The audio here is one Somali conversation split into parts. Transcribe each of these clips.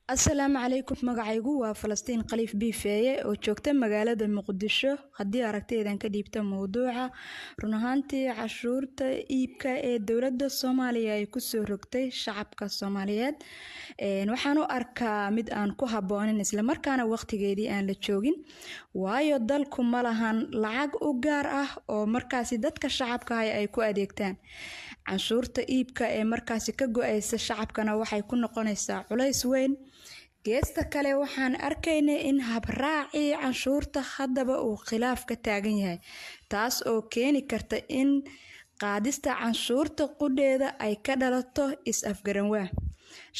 Asalaamu calaykum magacaygu waa Falastiin Khaliif Biifeeye oo joogta magaalada Muqdisho haddii aragtaydan ka dhiibta mowduuca run ahaantii cashuurta iibka ee dowladda Soomaaliya ay ku soo rogtay shacabka Soomaaliyeed waxaan u arkaa mid aan ku habboonin isla markaana waqtigeedii aan la joogin waayo dalku ma lahan lacag u gaar ah oo markaasi dadka shacabka ay ku adeegtaan cashuurta iibka ee markaasi ka go'aysa shacabkana waxay ku noqonaysaa culays weyn geesta kale waxaan arkaynaa in habraacii canshuurta haddaba uu khilaaf ka taagan yahay taas oo keeni karta in qaadista canshuurta qudheeda ay ka dhalato is-afgaranwaa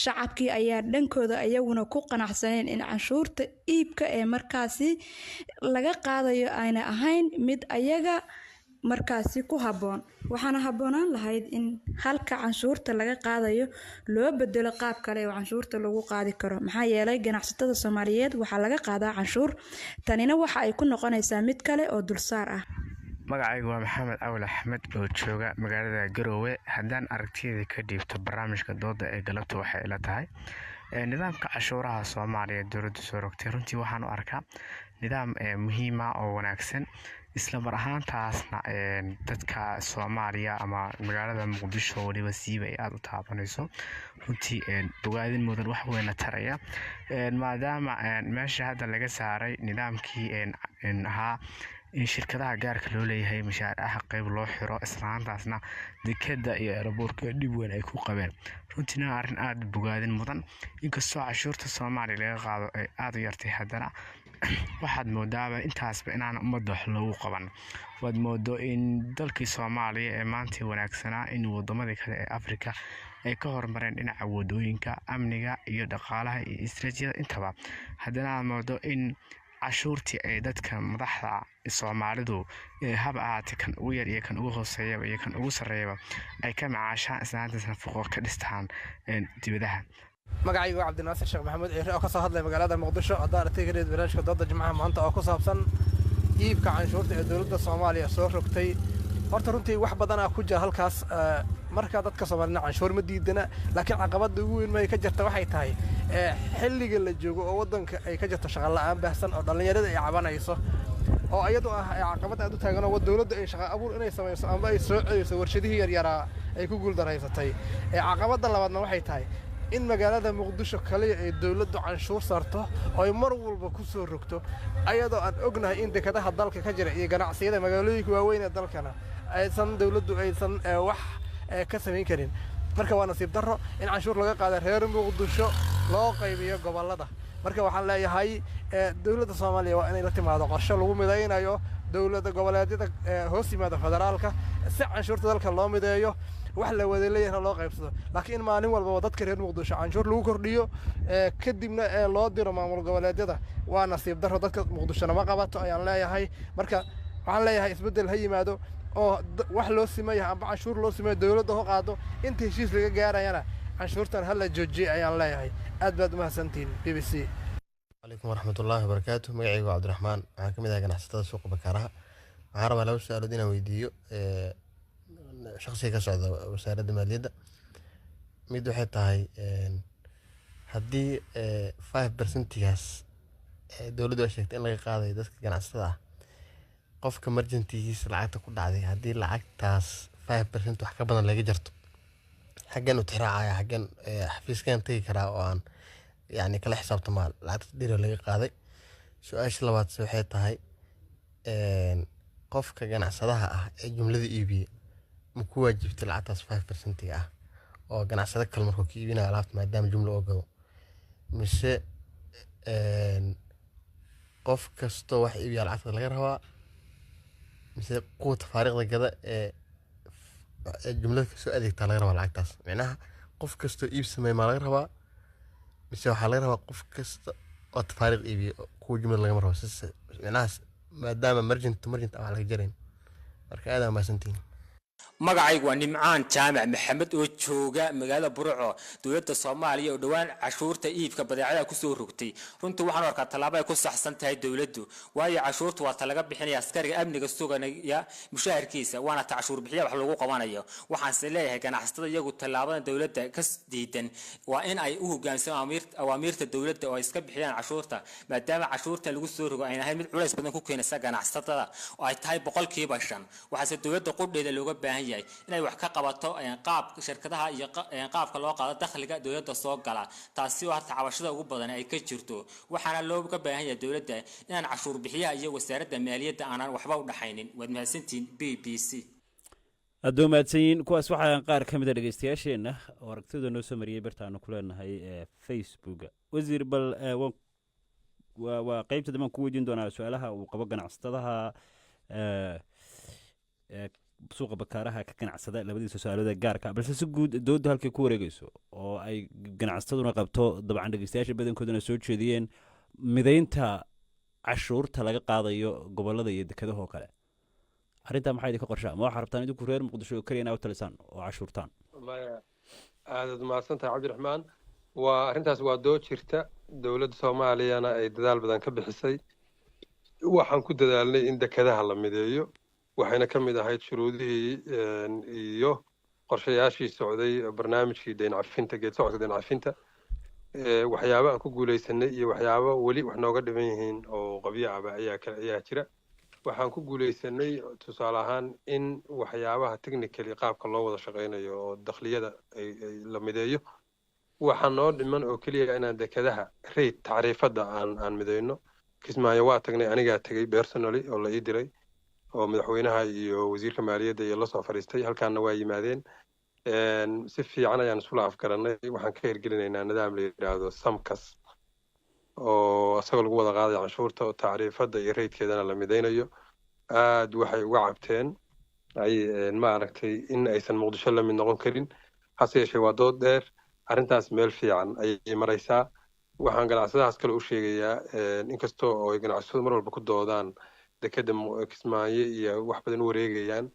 shacabkii ayaa dhankooda iyaguna ku qanacsaneen in canshuurta iibka ee markaasi laga qaadayo ayna ahayn mid ayaga markaasi ku habboon waxaana habboonaan lahayd in halka canshuurta laga qaadayo loo bedelo qaab kale oo canshuurta lagu qaadi karo maxaa yeelay ganacsatada Soomaaliyeed waxaa laga qaadaa canshuur tanina waxa ay ku noqonaysaa mid kale oo dulsaar ah magacaygu waa Maxamed Awal Axmed oo jooga magaalada Garowe haddaan aragtiyada ka dhiibto barnaamijka dooda ee galabta waxay ila tahay nidaamka cashuuraha Soomaaliya dowladda soo rogtay runtii waxaan u arkaa nidaam muhiim ah oo wanaagsan isla mar ahaantaasna dadka Soomaaliya ama magaalada Muqdisho waliba siiba ay aad u taabanayso runtii bogaadin mudan wax weyn la taraya maadaama meesha hadda laga saaray nidaamkii ahaa in shirkadaha gaarka loo leeyahay mashaariicaha qayb loo xiro islaantaasna dekada iyo aeroboortka dib weyn ay ku qabeen runtiina arrin aad bogaadin mudan inkastoo cashuurta Soomaaliya laga qaado ay aad u yartay haddana waxaad moodaaba intaasba inaan ummadda wax loogu qaban waad moodo in dalkii Soomaaliya ee maanta wanaagsanaa in wadamada kale ee Afrika ay ka hormareen dhinaca wadooyinka amniga iyo dhaqaalaha iyo istiraatiijiyada intaba haddana aad moodo in cashuurtii ay dadka madaxda Soomaalidu hab ahaatay kan ugu yar iyo kan ugu hooseeya iyo kan ugu sareeya ay ka macaashaan isnaantaasna fuqo ka dhistaan dibadaha magacaygu waa Cabdinaasir Sheekh Maxamed Ciire oo ka soo hadlay magaalada Muqdisho haddaan aragtay gareed barnaamijka dooda Jimcaha maanta oo ku saabsan iibka canshuurta ee dowladda Soomaaliya soo rogtay horta runtii wax badan ku jira halkaas marka dadka Soomaaliyeed canshuur ma diidana laakiin caqabada ugu weyn ay ka jirta waxay tahay xilliga la joogo oo wadanka ay ka jirto shaqo la'aan baahsan oo dhalinyarada ay cabanayso oo iyadoo caqabad aad u taagan oo dowladda ay shaqo abuur inay samayso ama ay soo celiso warshadihii yar ay ku guuldareysatay caqabada labaadna waxay tahay in magaalada Muqdisho kaliya ay dowladdu canshuur saarto oo mar walba ku soo rogto ayadoo aan ognahay in dekadaha dalka ka jira iyo ganacsiyada magaalooyinka waaweyn ee dalkana aysan dowladdu aysan wax ka samayn karin marka waa nasiib darro in canshuur laga qaado reer Muqdisho loo qaybiyo gobolada marka waxaan leeyahay dowladda Soomaaliya waa inay la timaado qorshe lagu midaynayo dowladda goboleedyada hoos yimaada federaalka si canshuurta dalka loo mideeyo wax la wada leeyahay loo qaybsado laakiin maalin walba dadka reer Muqdisho canshuur lagu kordhiyo kadibna loo diro maamul goboleedyada waa nasiib darro dadka Muqdisho ma qabato ayaan leeyahay marka waxaan leeyahay isbedel ha yimaado oo wax loo simeeyo amba canshuur loo simeeyo dowladda oo qaado inta heshiis laga gaarayana canshuurtan hal la joojiyo ayaan leeyahay aad baad u mahadsantiin BBC عليكم ورحمة الله وبركاته مقعيقو عبد الرحمن waxaan kamid ahay ganacsatada suuqa Bakaaraha waxaan rabaa laba su'aalood inaan weydiiyo shakhsiga ka socda wasaaradda maaliyadda mid waxay tahay haddii 5%gaas dowladdu ay sheegtay in laga qaadayo dadka ganacsatada ah qofka marjantigiisa lacagta ku dhacday haddii lacagtaas 5% wax ka badan laga jarto xaggan u tixraacaya xaggan xafiiskan tagi karaa oo aan يعني كلا حساب تمال لا تقدر اللي قاضي سؤال شلوات سوحيت هاي قف كجنع صداها الجملة ذي إيبي مكواجب تلعتاس 5% أو جنع صدق كل مرة كيبينا عرفت ما دام جملة أوجو مش قف كستو واحد إيبي على عطل غير هو مثل قوة فارغة كذا الجملة سؤال ذيك تغير على عطاس معناها قف كستو إيب سمي ما غير هو بس waxaa laga rabaa qof kasta oo tafaariiq iibiyo ku jumlad laga maro macnaha maadaama margin to margin aan laga jarin marka aad ma santiin magacaygu waa nimcaan jaamac maxamed oo jooga magaalada burco dowladda Soomaaliya oo dhawaan cashuurta iibka badeecadaha ku soo rogtay runtii waxaan arkaa talaabo ay ku saxsan tahay dowladdu waayo cashuurtu waa talaga bixinaya askariga amniga suganaya mushaharkiisa waana cashuur bixiya wax lagu qabanayo waxaan leeyahay ganacsatada iyagu talaabada dowladda ka diidan waa in ay u hoggaansamaan awaamirta dowladda oo iska bixiyaan cashuurta maadaama cashuurta lagu soo rogo ay ahayd mid culays badan ku keenaysa ganacsatada oo ay tahay 5% waxaase dowladda qudheeda looga baahan inay wax ka qabato qaab shirkadaha iyo qaabka loo qaado dakhliga dowladda soo gala taasi oo harta cabashada ugu badan ay ka jirto waxaana looga baahan yahay dowladda inaan cashuur bixiyaha iyo wasaaradda maaliyadda aanan waxba u dhaxaynin waad mahadsantiin BBC adoon mahadsanyiin kuwaas waxaan qaar ka mid ah dhageystayaasheena oo aragtida noo soo mariyay bartaanu ku leenahay Facebook wasiir bal waa qaybta dhammaan ku weydiin doonaa su'aalaha uu qabo ganacsatadaha suuqa bakaaraha ka ganacsada labadiisa su'aalada gaarka balse si guud dowladda halkay ku wareegayso oo ay ganacsataduna qabto dabcan dhageystayaasha badankooduna soo jeediyeen mideynta cashuurta laga qaadayo gobolada iyo dekedaha oo kale arrintaa maxay idinka qorshaa ma waxaa rabtaan idinku reer muqdisho oo keliya inaa u talisaan oo cashuurtaan aad mahadsantahay cabdiraxmaan waa arrintaas waa doo jirta dowladda soomaaliyana ay dadaal badan ka bixisay waxaan ku dadaalnay in dekedaha la mideeyo waxayna ka mid ahayd shuruudihii iyo qorshayaashii socday barnaamijkii deyn cafinta geed socodka deyn cafinta waxyaabo aan ku guulaysanay iyo waxyaabo weli wax nooga dhiman yihiin oo qabyo ah ayaa jira waxaan ku guulaysanay tusaale ahaan in waxyaabaha technically qaabka loo wada shaqeynayo oo dakhliyada ay la mideeyo waxaan noo dhiman oo keliya inaan dekedaha rate tacriifada aan mideyno kismaayo waa tagnay anigaa tegay personally oo la ii diray oo madaxweynaha iyo wasiirka maaliyadda iyo la soo fariistay halkaana waa yimaadeen si fiican ayaan isula afgaranay waxaan ka hirgelinaynaa nidaam la yidhaahdo samkas oo asagoo lagu wada qaadayo canshuurta oo tacriifada iyo raydkeedana la midaynayo aad waxay uga cabteen maaragtay in aysan muqdisho la mid noqon karin hase yeeshee waa dood dheer arrintaas meel fiican ayay maraysaa waxaan ganacsadahaas kale u sheegayaa inkastoo oo ay ganacsatadu mar walba ku doodaan dekeda kismaayo iyo wax badan u wareegayaan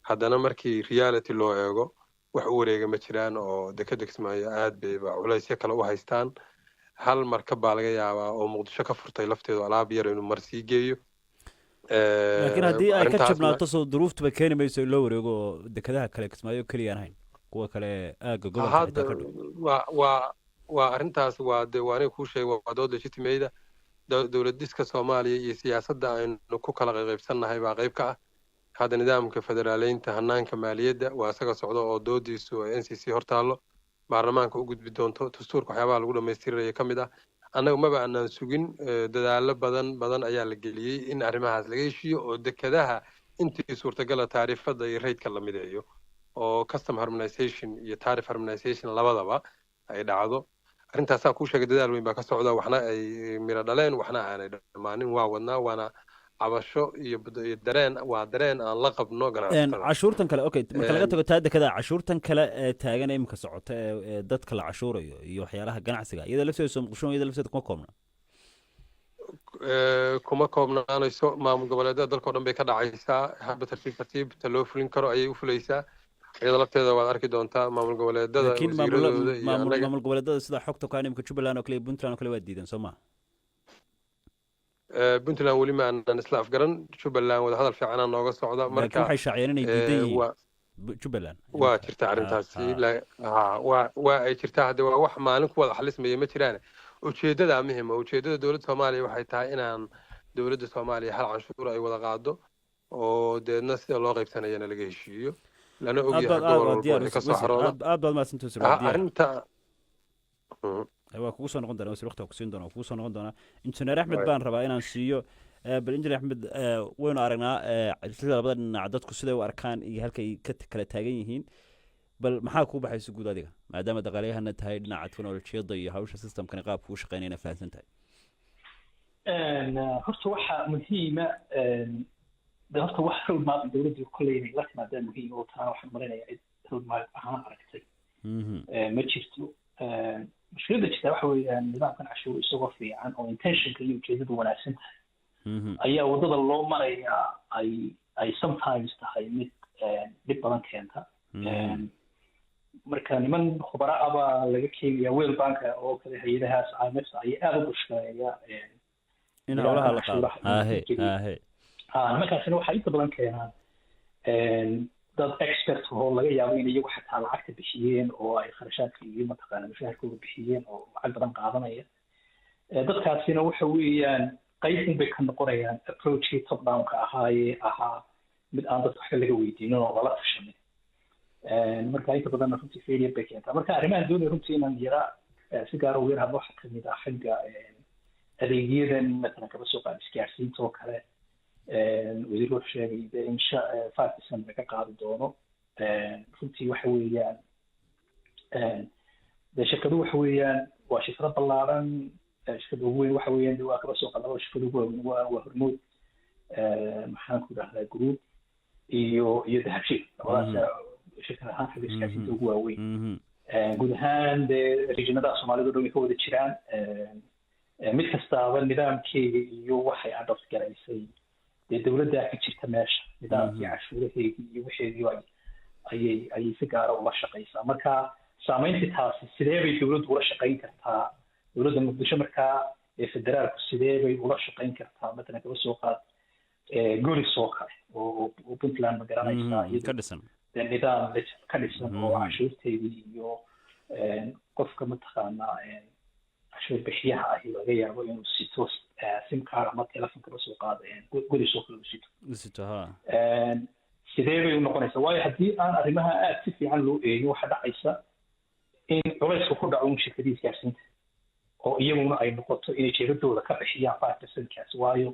haddana markii reality loo eego wax u wareega ma jiraan oo dekeda kismaayo aad bayba culaysyo kale u haystaan hal markab baa laga yaabaa oo muqdisho ka furtay lafteedu alaab yar inuu mar sii geeyo laakiin haddii ay ka jabnaato soo duruuftuba keeni mayso in loo wareego oo dekedaha kale kismaayo keliyaan hayn kuwa kale aagga gobolka ka dhow waa arrintaas waa aniga kuu sheegay waa dood legitimate dowlad dhiska Soomaaliya iyo siyaasadda aynu ku kala qaybsannahay baa qayb ka ah hadda nidaamka federaaleynta hanaanka maaliyadda waa isaga socdo oo doodiisu NCC hortaalo baarlamaanka u gudbi doonto dastuurka waxyaabaha lagu dhamaystiraya ka mid ah annaga maba aanan sugin dadaalo badan ayaa la geliyey in arrimahaas laga heshiiyo oo dekedaha intii suurtagala taariifada iyo raydka la mideeyo oo custom harmonization iyo tariff harmonization labadaba ay dhacdo arrintaas aan kuu sheegay dadaal weyn baa ka socda waxna ay miro dhaleen waxna aanay dhamaanin waa wadnaa waana cabasho iyo dareen aan la qabno ganacsatada cashuurtan kale okay marka laga tago taa dekada cashuurtan kale ee taagan ee imka socota ee dadka la cashuurayo iyo waxyaalaha ganacsiga iyada lafteeda soo muqdisho iyada lafteeda kuma koobnaanayso maamul goboleedyada dalka oo dhan bay ka dhacaysaa hadba tartiib loo fulin karo ayay u fulaysaa iyada lafteeda waad arki doontaa maamul goboleedyada maamul goboleedyada sida xogta ka nimka Jubbaland oo kale Puntland oo kale waa diidan Soomaa Puntland weli ma aan isla afgaran Jubbaland wada hadal fiican nooga socda marka waxay shaaciyeen inay diidan yihiin Jubbaland waa jirta arrintaasi waa ay jirtaa hadda waa wax maalin ku wada xalismaya ma jiraan ujeedada muhiim ah ujeedada dowladda Soomaaliya waxay tahay inaan dowladda Soomaaliya hal canshuur ay wada qaado oo deedna sida loo qaybsanayana laga heshiiyo lana ogyahay ka soo xarooda aad ma santo arrinta waa kugu soo noqon doonaa waqti ku siin doonaa kugu soo noqon doonaa injineer Axmed baan rabaa inaan siiyo bal injineer Axmed waynu aragnaa sida labada dhinac dadku siday u arkaan iyo halkay ka kala taagan yihiin bal maxaa ku baxaysa guud adiga maadaama dhaqaaleyahana tahay dhinaca teknolojiyadda iyo hawsha systemkan qaabka uu shaqeynayna fahansan tahay horta waxa muhiima horta wax roadmap dowladdu kulleeyay la timaada muhiim oo taa waxaan marinayaa in roadmap ahaan aragtay ma jirto mushkiladda jirta waxa weeyaan nidaamkan cashuur isagoo fiican oo intentionka iyo ujeedadu wanaagsan tahay ayaa wadada loo marayaa ay sometimes tahay mid dhib badan keenta marka niman khubaro ah baa laga keenaya World Bank oo kale hay'adahaas IMF ayay aad u bushkaaya in hawlaha la qaado markaasina waxay inta badan keenaan dad expert oo laga yaabo in iyagu xataa lacagta bixiyeen oo ay kharashaadka iyo mataqaana mushaharkooda bixiyeen oo lacag badan qaadanaya dadkaasina waxa weeyaan qayb bay ka noqonayaan approachkii top down-ka ahaa mid aan dadka waxba laga weydiinin oo lala tashanin marka inta badanna runtii failure bay keentaa marka arrimahan doonaya runtii inaan yara si gaar u yar hadlo waxaa kamid ah xagga adeegyadan matalan kaba soo qaad isgaarsiinta oo kale wasiirku wuxuu sheegay in 5% laga qaadi doono runtii waxa weeyaan shirkadu waxa weeyaan waa shirkado ballaaran shirkada ugu weyn waxa weeyaan waa kaba soo qaad shirkada ugu weyn waa Hormuud maxaan ku dhahdaa group iyo dahabshiil labadaas shirkadaha xagga isgaarsiinta ugu waaweyn guud ahaan regionada Soomaalida oo dhan ka wada jiraan mid kastaaba nidaamkeeda iyo waxay adopt garaysay dawladda ka jirta meesha nidaamkii cashuuraheeda iyo wixii ayay si gaar ah ula shaqeysaa marka saameynta taasi sidee bay dawladdu ula shaqeyn kartaa dawladda muqdisho markaa federaalku sidee bay ula shaqeyn kartaa matalan kaba soo qaad golis oo kale oo Puntland ma garanaysaa ka dhisan nidaam ka dhisan oo cashuurteedii iyo qofka mataqaanaa cashuur bixiyaha ahi laga yaabo inuu sito sim card ama telefonka soo qaado golis oo kale sito sidee bay u noqonaysaa waayo haddii aan arrimaha aad si fiican loo eegin waxa dhacaysa in culaysku ku dhaco shirkadiisa gaarsiinta oo iyaguna ay noqoto inay jeedadooda ka bixiyaan 5% kaas waayo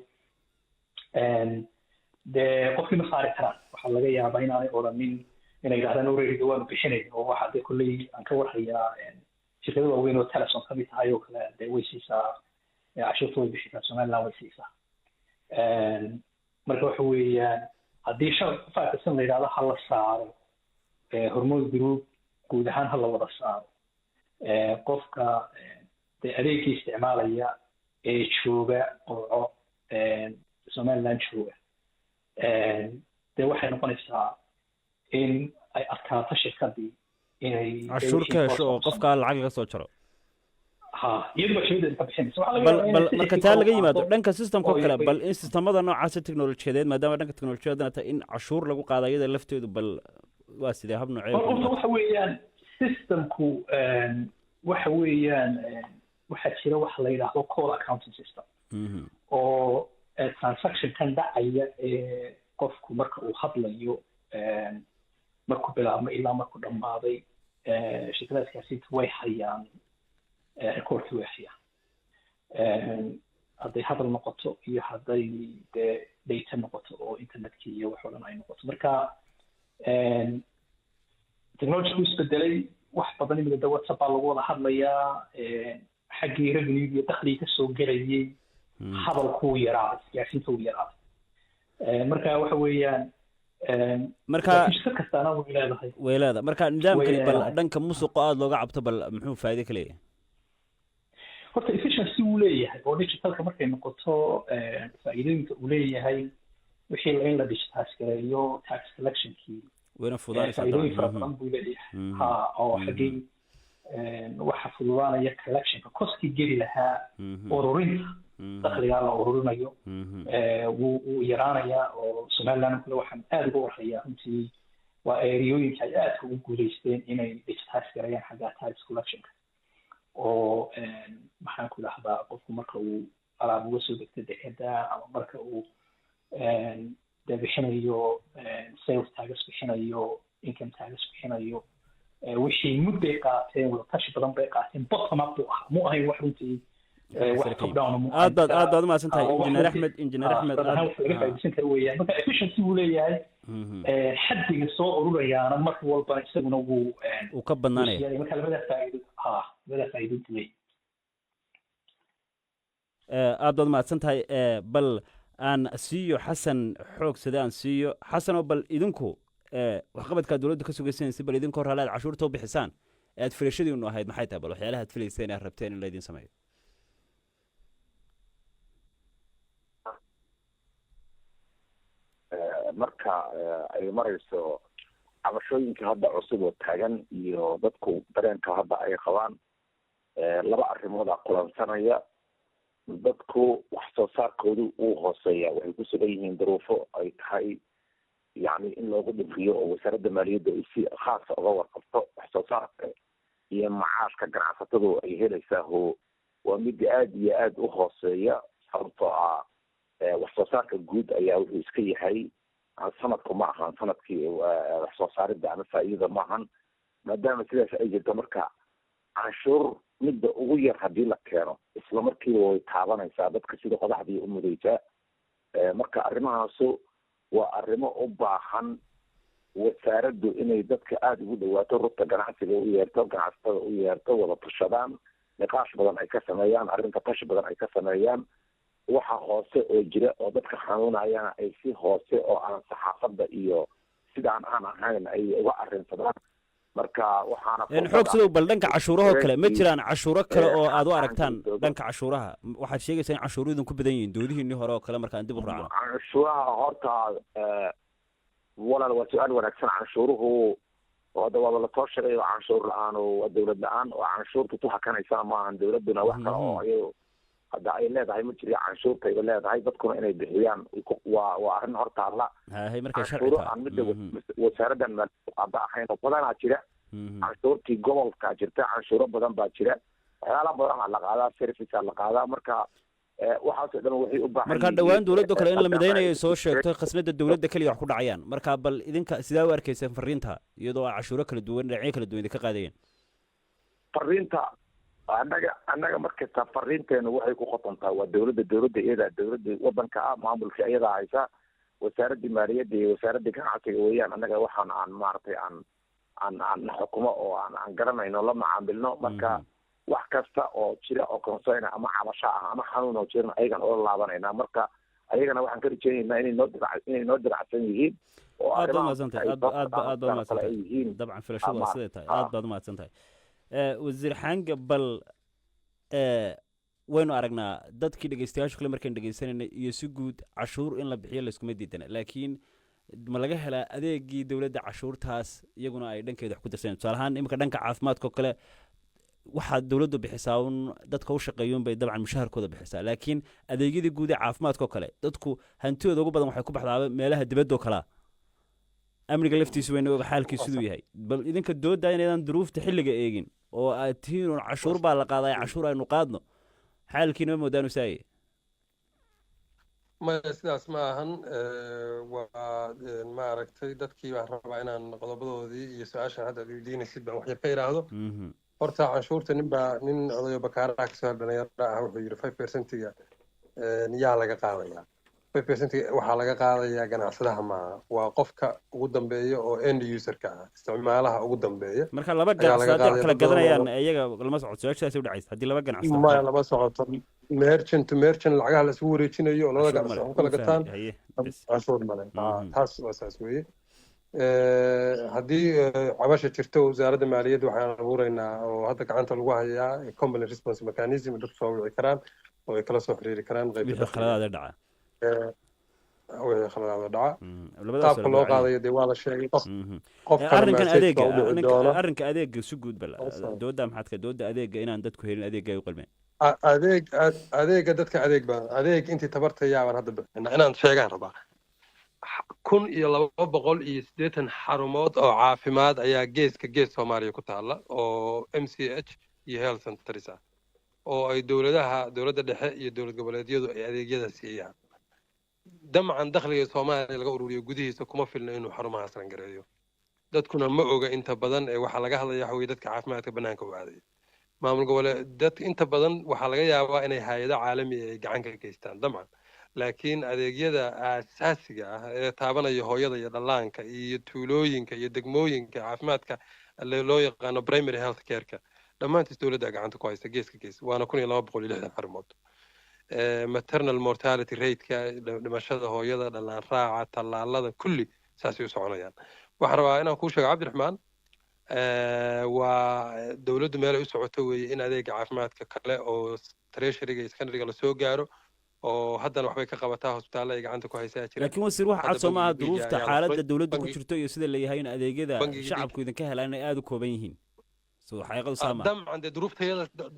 qofkii ma saari karaan waxaa laga yaabaa inaanay oranin inay yidhahdaan already waanu bixinayn oo waxaa dee kolley aan ka warhayaa shirkado waaweyn oo Telesom ka mid tahay oo kale dee way siisaa cashuurta way bixisaa Somaliland way siisaa marka waxa weeyaan haddii 5% la yidhahdo ha la saaro Hormuud Group guud ahaan ha la wada saaro qofka dee adeegii isticmaalaya ee jooga qolco Somaliland jooga dee waxay noqonaysaa in ay adkaato shirkadii inay cashuur ka hesho oo qofka lacag laga soo jaro iyadoo shirkadda ka bixinaysa bal marka taa laga yimaado dhanka systemka kale bal in systemada noocaas teknolojiyadeed maadaama dhanka teknolojiyadana ta in cashuur lagu qaado iyada lafteedu bal waa sidee hab noocee waxa weeyaan systemku waxa weeyaan waxaa jira waxa la yidhaahdo call accounting system oo transaction kan dhacaya qofku marka uu hadlayo markuu bilaabmo ilaa markuu dhammaaday shirkadaha isgaarsiinta way hayaan recordki way hayaan hadday hadal noqoto iyo hadday dee data noqoto oo internetkii iyo wax oo dhan ay noqoto marka technology isbedelay wax badan imika WhatsApp baa lagu wada hadlayaa xaggii revenue iyo dakhliga kasoo gelayay hadalkuu yaraaday isgaarsiinta uu yaraaday marka waxa weeyaan marka shirkad kastaana way leedahay marka nidaamkani bal dhanka musuqa aad looga cabto bal muxuu faa'iido ka leeyahay horta efficiency uu leeyahay oo digitalka markay noqoto faa'iidooyinka uu leeyahay wixii in la digitize gareeyo tax collectionkii wayna fududaanaysaa faa'iidooyin fara badan buu leeyahay oo xaggii waxa fududaanaya collectionka koskii geli lahaa ururinta dakhliga la ururinayo wuu yaraanayaa oo Somaliland kale waxaan aad uga warhayaa runtii waa areeyooyinka ay aad ugu guuleysteen inay digitize gareeyaan xagga tax collectionka oo maxaan ku dhahdaa qofku marka uu alaab uga soo degto dekeda ama marka uu bixinayo sales tax bixinayo income tax bixinayo wixii mudday qaateen wada tashi badan bay qaateen bottom up mu ahayn wax runtii aad baad umahadsan tahay injineer axmed laga faa'iidaysan kara weeyaan marka efficiency uu leeyahay xaddiga soo ururayaana mar walba isaguna wuu ka badnaanaya marka labada faa'iido leeyahay aad baad umahadsan tahay bal aan siiyo xasan xoogsade aan siiyo xasanoo bal idinku waxqabadkaa dowladda ka sugaysanaysa bal idinka hor hale aad cashuurta u bixisaan aad filashadiinu ahayd maxay tahay bal waxyaalaha aad filayseen aad rabteen in laydin sameeyo marka ay marayso cabashooyinka hadda cusub oo taagan iyo dadku dareenka hadda ay qabaan laba arrimooda kulansanaya dadku wax soo saarkoodu uu hooseeya waxay ku sugan yihiin duruufo ay tahay yani in loogu dhifiyo oo wasaaradda maaliyadda ay si khaasa uga warqabto wax soo saarka iyo macaashka ganacsatadu ay helaysaa waa mid aada iyo aada u hooseeya sababtoo ah wax soo saarka guud ayaa wuxuu iska yahay sanadku ma ahan sanadkii wax soo saaridda ama faa'iidada ma ahan maadaama sidaas ay jirto marka canshuur midda ugu yar haddii la keeno isla markiiba way taabanaysaa dadka sida qodaxdii u mudaysaa marka arrimahaasu waa arrimo u baahan wasaaraddu inay dadka aada ugu dhawaato rugta ganacsiga u yeerto ganacsatada u yeerto wada tashadaan niqaash badan ay ka sameeyaan arrinta tashi badan ay ka sameeyaan waxa hoose oo jira oo dadka xanuunayana ay si hoose oo aan saxaafadda iyo sidaan aan ahayn ay uga arrinsadaan marka waxaana xoog sidow bal dhanka cashuurahoo kale ma jiraan cashuuro kale oo aad u aragtaan dhanka cashuuraha waxaad sheegaysaa in cashuuru idinku badan yihiin doodihiinii hore oo kale markaan dib u raacno canshuuraha horta walaal waa su-aal wanaagsan canshuuruhu hadda waaba lasoo sheegay oo canshuur la-aan oo dawlad la-aan oo canshuurta tu hakanaysaa maahan dawladduna wax kale oo ay hadda ay leedahay ma jiri canshuurtayba leedahay dadkuna inay bixiyaan waa arrin hortaalla canshuuro aan midda wasaaraddan hadda ahayn oo badanaa jira canshuurtii gobolka jirta canshuuro badan baa jira waxyaala badan aa la qaadaa servicea la qaadaa marka waxaasoo dhan waxay u baahan marka dhawaan dawladda kale in la midaynayo soo sheegto khasnada dawladda keliya wax ku dhacayaan marka bal idinka sidaa u arkayseen fariinta iyadoo cashuuro kala duwan dhinacyo kala duwan ka qaadayeen fariinta annaga markasta fariinteenu waxay ku qotontaa waa dawladda iyada dawladda wadanka ah maamulka iyadaa haysa wasaaradda maaliyadda iyo wasaaradda ganacsiga weeyaan annaga waxaan aan maaragtay aan xukumo oo aan garanayno la macaamilno marka wax kasta oo jira oo concern ama cabasho ah ama xanuun oo jirna ayagan ula laabanayna marka ayagana waxaan ka rajaynaynaa inay noo diracsan yihiin oo aad baad mahadsantahay dabcan filashadu waa siday tahay aad baad mahadsantahay wasiir xanga bal waynu aragnaa dadkii dhegeystayaashu kale markaan dhegeysanayna iyo si guud cashuur in la bixiyo layskuma diidana laakiin ma laga helaa adeegii dawladda cashuurtaas iyaguna ay dhankeeda wax ku darsaneen tusaale ahaan iminka dhanka caafimaadka oo kale waxaad dawladdu bixisaa un dadka u shaqeeyuun bay dabcan mushaharkooda bixisaa laakiin adeegyadii guud ee caafimaadka oo kale dadku hantidooda ugu badan waxay ku baxdaa meelaha dibadda oo kalea amniga laftiisu wayna oga xaalkiisu siduu yahay bal idinka dooddaa inaydan duruufta xilliga eegin oo aad tihiin un cashuur baa la qaaday cashuur aynu qaadno xaalkiina ma moodaan usaaye maya sidaas ma ahan waa maaragtay dadkii baan rabaa inaan qodobadoodii iyo su-aashan hadda weydiinaysid baan waxyar ka idhaahdo horta canshuurta nin odayo bakaaraha kasoo dhalinyarada ah wuxuu yidhi 5%-ga yaa laga qaadayaa 5% waxaa laga qaadayaa ganacsadaha maaha waa qofka ugu dambeeya oo end userka ah isticmaalaha ugu dambeeya marka laba ganacsade kala gadanayaan iyaga lama socoto su-aashaasi u dhacaysa haddii laba ganacsade maya lama socoto merchant to merchant lacagaha la isugu wareejinayo oo labada ganacsade ku kala gataan canshuur male taas waa saas weeye haddii cabasha jirto wasaaradda maaliyadda waxaan abuuraynaa oo hadda gacanta lagu hayaa common response mechanism dadku soo wici karaan oo ay kala soo xiriiri karaan wixii khaladaada dhaca wixii khaladaada dhaca qaabka loo qaadayo dee waa la sheegay qofka arrinka adeega si guud bal dooda maxaadka dooda adeega inaan dadku helin adeega ay u qalmeen adeega dadka adeeg intii tabarta yaabaan hadda bixina inaan sheegaan rabaa 1280 xarumood oo caafimaad ayaa gees Soomaaliya ku taala oo MCH iyo health centers ah oo ay dawladda dhexe iyo dawlad goboleedyadu ay adeegyada siiyaan damcan dakhliga Soomaaliya laga ururiyo gudihiisa kuma filna inuu xarumahaas rangareeyo dadkuna ma oga inta badan ee waxa laga hadlayaa waxa weeye dadka caafimaadka banaanka u aaday maamul goboleed dadka inta badan waxa laga yaabaa inay hay'ado caalami ay gacan ka geystaan damcan laakiin adeegyada aasaasiga ah ee taabanaya hooyada iyo dhallaanka iyo tuulooyinka iyo degmooyinka caafimaadka loo yaqaano primary health care-ka dhammaantiis dawladda gacanta ku haysta geeska gees waana 1260 xarumood maternal mortality rate-ka dhimashada hooyada dhallaan raaca tallaalada kulli saasay u soconayaan waxaan rabaa inaan kuu sheego cabdiraxmaan waa dawladdu meel ay u socoto weeye in adeega caafimaadka kale oo treasuryga iyo secondary-ga lasoo gaaro oo haddana waxbay ka qabataa hosbitaalla ay gacanta ku haysaa jira laakiin wasiir waxa cad soo maaha duruufta xaaladda dowladda ku jirto iyo sida la yahay in adeegyada shacabku idinka helaan ay aad u kooban yihiin soo xaqiiqadu saama dabcan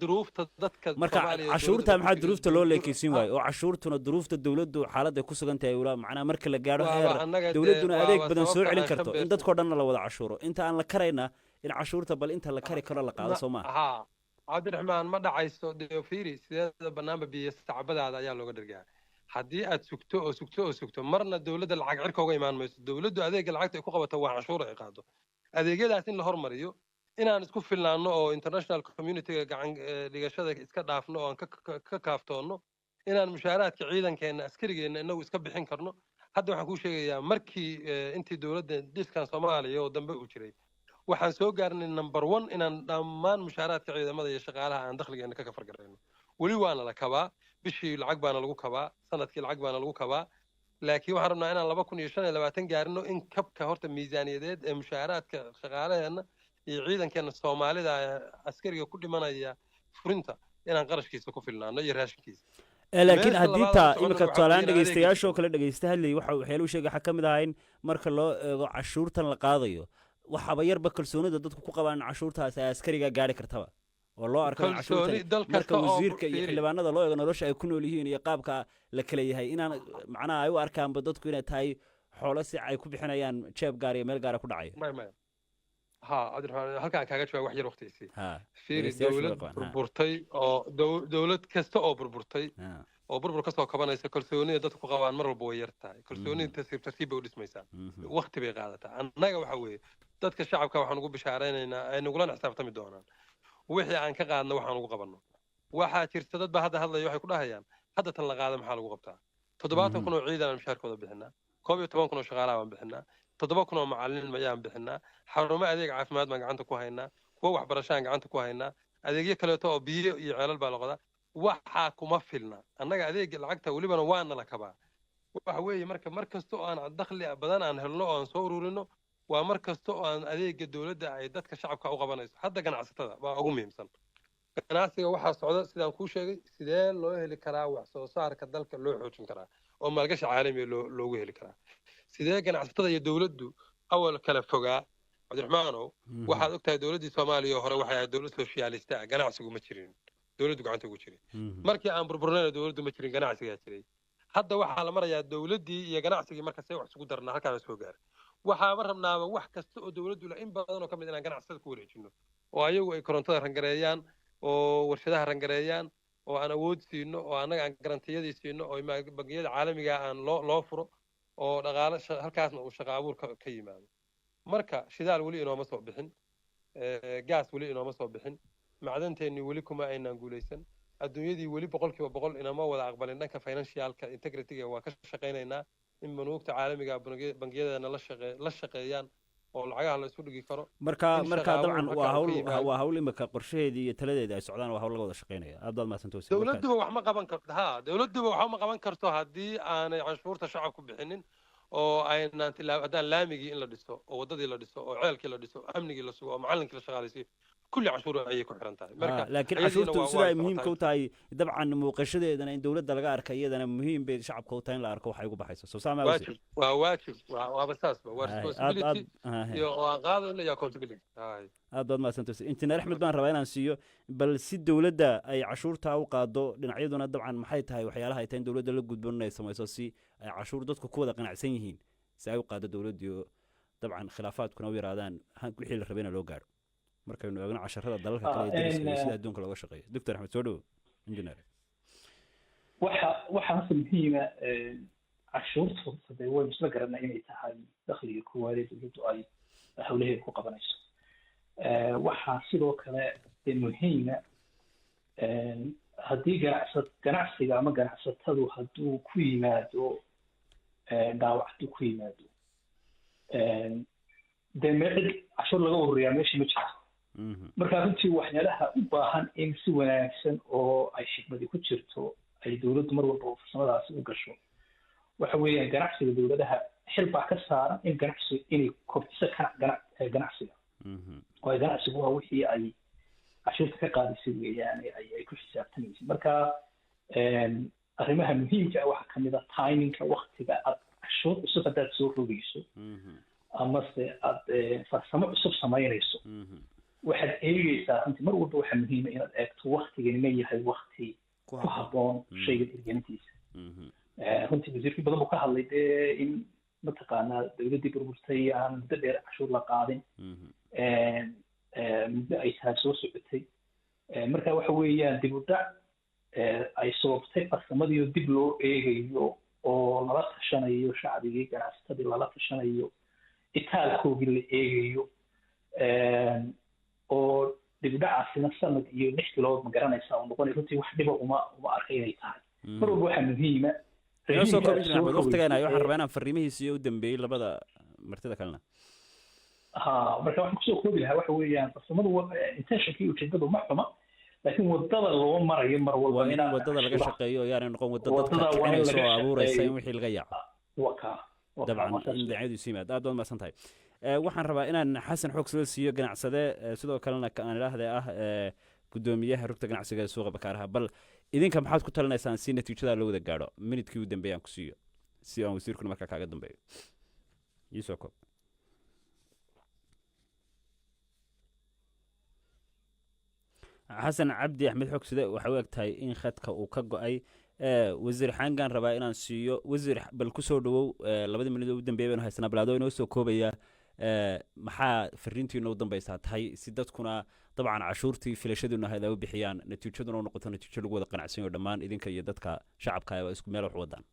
duruufta dadka marka cashuurta maxaa duruufta loo leekaysiin waayo oo cashuurtuna duruufta dowladdu xaaladda ku sugan tahay wala macnaha marka la gaaro heer dowladduna adeeg badan soo celin karto in dadkoo dhanna la wada cashuuro inta aan la karayna in cashuurta bal inta la kari karo la qaado soo maaha cabdiraxmaan ma dhacayso deofiri sideeda bannaanba biyo sacbadaada ayaa looga dhargaa haddii aad sugto marna dowladda lacag cirka uga imaan mayso dowladdu adeegga lacagta ay ku qabato waa canshuur ay qaado adeegyadaas in la hormariyo inaan isku filnaanno oo international communityga gacan dhigashada iska dhaafno oo aan ka kaaftoonno inaan mushaaraadka ciidankeenna askarigeenna inagu iska bixin karno hadda waxaan kuu sheegayaa markii intii dowladda diskan soomaaliya oo dambe uu jiray waxaan soo gaarnay number 1 inaan dhammaan mushaaraadka ciidamada iyo shaqaalaha aan dakhligeena ka kafar garayno weli waana la kabaa bishii lacag baana lagu kabaa sanadkii lacag baana lagu kabaa laakiin waxaan rabnaa inaan 2025 gaarino in kabka horta miisaaniyadeed ee mushaaraadka shaqaalaheena iyo ciidankeena Soomaalida askariga ku dhimanaya furinta inaan qarashkiisa ku filnaano iyo raashinkiisa laakiin haddii taa imika tusaalahaan dhegaystayaashoo kale dhegaysta hadlay waxyaalo sheegay waxaa ka mid ahaa in marka loo eego cashuurtan la qaadayo waxaba yarba kalsoonida dadku ku qabaan cashuurtaas ay askariga gaari kartaba oo loo arko cashuurta marka wasiirka iyo xildhibaanada loo eego nolosha ay ku nool yihiin iyo qaabka la kala yahay inaan macnaha ay u arkaanba dadku inay tahay xoolo si ay ku bixinayaan jeeb gaar iyo meel gaara ku dhacayo halkaan kaaga jawaab wax yar waqtigiisii fiiri dowlad burburtay oo dowlad kasta oo burburtay oo burbur kasoo kabanaysa kalsoonida dadku ku qabaan mar walba way yar tahay kalsoonida tartiib bay u dhismaysaa waqti bay qaadataa annaga waxa weeye dadka shacabka waxaan ugu bishaaraynaynaa ay nagulana xisaabtami doonaan wixii aan ka qaadno waxaan ugu qabanno waxaa jirta dad baa hadda hadlaya waxay ku dhahayaan hadda tan la qaada maxaa lagu qabtaa 70 kun oo ciidan aan mushaarkooda bixinaa 11 kun oo shaqaalaha baan bixinaa 7 kun oo macallin ayaan bixinaa xarumo adeeg caafimaad baan gacanta ku haynaa kuwa waxbarasho aan gacanta ku haynaa adeegyo kaleeto oo biyo iyo ceelal baa la qodaa waxaa kuma filna annaga adeegga lacagta welibana waana la kabaa waxa weeye mar kasta oo aan dakhli badan aan helno oo aan soo ururino waa mar kasta oo aan adeegga dowladda ay dadka shacabka u qabanayso hadda ganacsatada waa ugu muhiimsan ganacsiga waxaa socda sidaan kuu sheegay sidee loo heli karaa wax soo saarka dalka loo xoojin karaa oo maalgashi caalami loogu heli karaa sidee ganacsatada iyo dowladdu awal kala fogaa cabdiraxmaanow waxaad ogtahay dowladdii soomaaliya hore waxay ahayd dowlad soshiyaalista ah ganacsigu ma jirin dowladdu gacanta ugu jiray markii aan burburnayna dowladdu ma jirin ganacsigaa jiray hadda waxaa la marayaa dowladdii iyo ganacsigii marka see wax isugu darnaa halkaana soo gaaray waxaaba rabnaaba wax kasta oo dowladdu la in badan oo ka mid inaan ganacsatada ku wareejino oo ayagu ay korontada rangareeyaan oo warshadaha rangareeyaan oo aan awood siino oo annaga aan garantiyadii siino oo bangiyada caalamiga aan loo furo oo dhaqaale halkaasna uu shaqo abuur ka yimaado marka shidaal weli inooma soo bixin gaas weli inooma soo bixin macdanteennii weli kuma aynaan guulaysan adduunyadii weli 100% inama wada aqbalin dhanka financialka integrityga waa ka shaqaynaynaa in banuugta caalamiga bangiyadeena la shaqeeyaan oo lacagaha la isku dhigi karo marka dabcan waa hawl imika qorshaheedii iyo taladeedii ay socdaan waa hawl laga wada shaqeynaya aad baad mahadsantahay dowladduba wax ma qaban karto dowladduba wax ma qaban karto haddii aanay canshuurta shacabku bixinin oo aynaan haddaan laamigii in la dhiso oo waddadii la dhiso oo ceelkii la dhiso amnigii la sugo oo macallinkii la shaqaalaysiyo kulli cashuur ayay ku xiran tahay marka laakiin cashuurtu sida ay muhiimka u tahay dabcan muuqashadeedana in dowladda laga arka iyadana muhiim bay shacabka u tahay in la arko waxay ugu baxayso soo saama waa waajib waa basaasba waa responsibility iyo aan qaadayno iyo accountability aad baad mahadsantahay injineer axmed baan rabaa inaan siiyo bal si dowladda ay cashuurta u qaado dhinacyaduna dabcan maxay tahay waxyaalaha ay tahay in dowladda la gudboon inay samayso si ay cashuur dadku ku wada qanacsan yihiin si ay u qaado dowladdu dabcan khilaafaadkuna u yaraadaan wixii la rabayna loo gaaro markaynu eegno casharada dalalka kale ee dariska iyo sida adduunka looga shaqeeyo doctor axmed soo dhowo engineer waxa hasa muhiima cashuurta hadee waynu isla garanaa inay tahay dakhliga koowaad ee dowladdu ay howlaheeda ku qabanayso waxaa sidoo kale muhiima haddii ganacsiga ama ganacsatadu hadduu ku yimaado dhaawac hadduu ku yimaado dee meel cashuur laga ururiyaa meeshii ma jirto marka runtii waxyaalaha u baahan in si wanaagsan oo ay xikmadi ku jirto ay dowladdu mar walba farsamadaasi u gasho waxa weeyaan ganacsiga dowladaha xil baa ka saaran in ganacsiga inay kobciso ganacsiga oo ay ganacsigu waa wixii ay cashuurta ka qaadisay weeyaan ay ku xisaabtamaysa marka arrimaha muhiimka ah waxaa kamid ah timingka waqtiga aad cashuur cusub haddaad soo rogayso amase aad farsamo cusub samaynayso waxaad eegaysaa runtii mar walba waxaa muhiima inaad eegto waqtigani ma yahay waqti ku habboon shayga hirgelintiisa runtii wasiirkii badan buu ka hadlay dee in mataqaanaa dowladdii burburtay aan muddo dheer cashuur la qaadin muddo ay tahay soo socotay marka waxa weeyaan dib u dhac ay sababtay farsamadii oo dib loo eegayo oo lala tashanayo shacbigii ganacsatadii lala tashanayo itaalkoogii la eegayo oo dib u dhacaasina sanad iyo 6 bilood ma garanaysaa oo noqonay runtii wax dhiba uma arkay inay tahay mar walba waxaa muhiima waqtigeena waxaan rabaa inaan fariimihiisa iyo u dambeeyey labada martida kalena marka waxaan kusoo koobi lahaa waxa weeyaan farsamadu intentionkii ujeedadu ma xuma laakiin wadada loo marayo mar walba inaan wadada laga shaqeeyo yaana noqon wadada dadka kicinaysa oo abuuraysa in wixii laga yaaco dabcan in daacadu simaad aad baad maasan tahay waxaan rabaa inaan xasan xoog soo siiyo ganacsade sidoo kalena aan ilaahday gudoomiyaha rugta ganacsiga suuqa bakaaraha bal idinka maxaad ku talinaysaan si natiijada loo wada gaadho minidkii u dambeeyay aan ku siiyo si aan wasiirkuna markaa kaaga dambeeyo isoo koob xasan cabdi axmed xogside waxa uu egtahay in khadka uu ka go'ay wasiir xangaan rabaa inaan siiyo wasiir bal ku soo dhawow labadii minid ugu dambeeyay baynu haysanaa balaado inoo soo koobaya maxaa fariintiina u dambaysaa tahay si dadkuna dabcan cashuurtii filashaduna ay u bixiyaan natiijaduna u noqoto natiijo lagu wada qanacsan yahay dhammaan idinka iyo dadka shacabka ah isku meel wax wadaan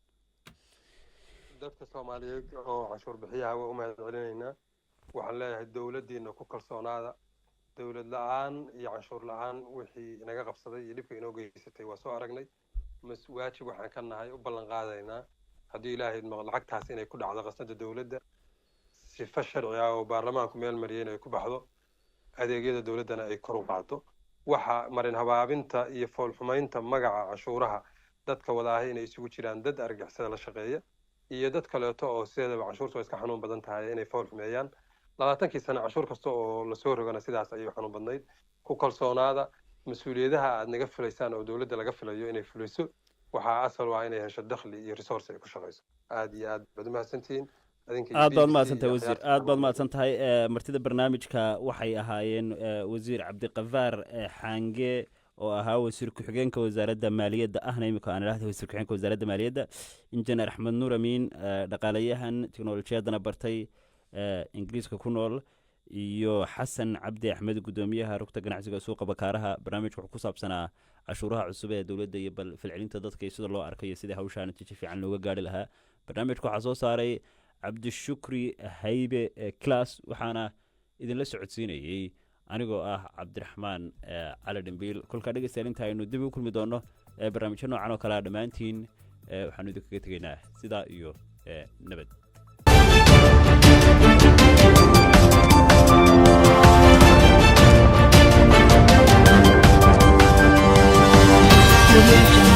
dadka Soomaaliyeed oo cashuur bixiyaha waa u mahadcelinaynaa waxaan leeyahay dawladdeena ku kalsoonaada dawlad la'aan iyo cashuur la'aan wixii inaga qabsaday iyo dhibka inoo geysatay waa soo aragnay waajib waxaan ka nahay u ballan qaadaynaa haddii ilaahay lacagtaas inay ku dhacdo qasnada dawladda sifa sharci ah oo baarlamaanku meel mariyay inay ku baxdo adeegyada dawladdana ay kor u qaado waxa marin habaabinta iyo foolxumaynta magaca cashuuraha dadka wadaahay inay isugu jiraan dad argixisada la shaqeeya iyo dad kaleeto oo sideedaba cashuurtu iska xanuun badan tahay inay fool xumeeyaan 20 sano cashuur kasta oo la soo rogana sidaas ayay xanuun badnayd ku kalsoonaada mas'uuliyadaha aad naga filaysaan oo dawladda laga filayo inay fuliso waxa asal waa inay hesho dakhli iyo resource ay ku shaqeyso aad iyo aad baad mahadsantihiin aad baad mahadsantahay wasiir aad baad mahadsantahay martida barnaamijka waxay ahaayeen wasiir cabdiqafaar xange oo ahaa wasiir ku-xigeenka wasaaradda maaliyadda ahna imika aan ilaahday wasiir ku-xigeenka wasaaradda maaliyadda injineer axmed nuur amiin dhaqaalayahan teknolojiyadana bartay ingiriiska ku nool iyo xasan cabdi axmed gudoomiyaha rugta ganacsiga suuqa bakaaraha barnaamijku wuxuu ku saabsanaa cashuuraha cusub ee dowladda iyo bal filcilinta dadka iyo sida loo arkayo sidii hawshaa natiijo fiican looga gaari lahaa barnaamijku waxaa soo saaray cabdishukri haybe class waxaana idinla socodsiinayey anigoo ah cabdiraxmaan cali dhambiil kolkaa dhegeystayaal inta aynu dib u kulmi doono barnaamijyo noocan oo kalea dhammaantiin waxaanu idinkaga tegaynaa sidaa iyo nabad Audio Jungle.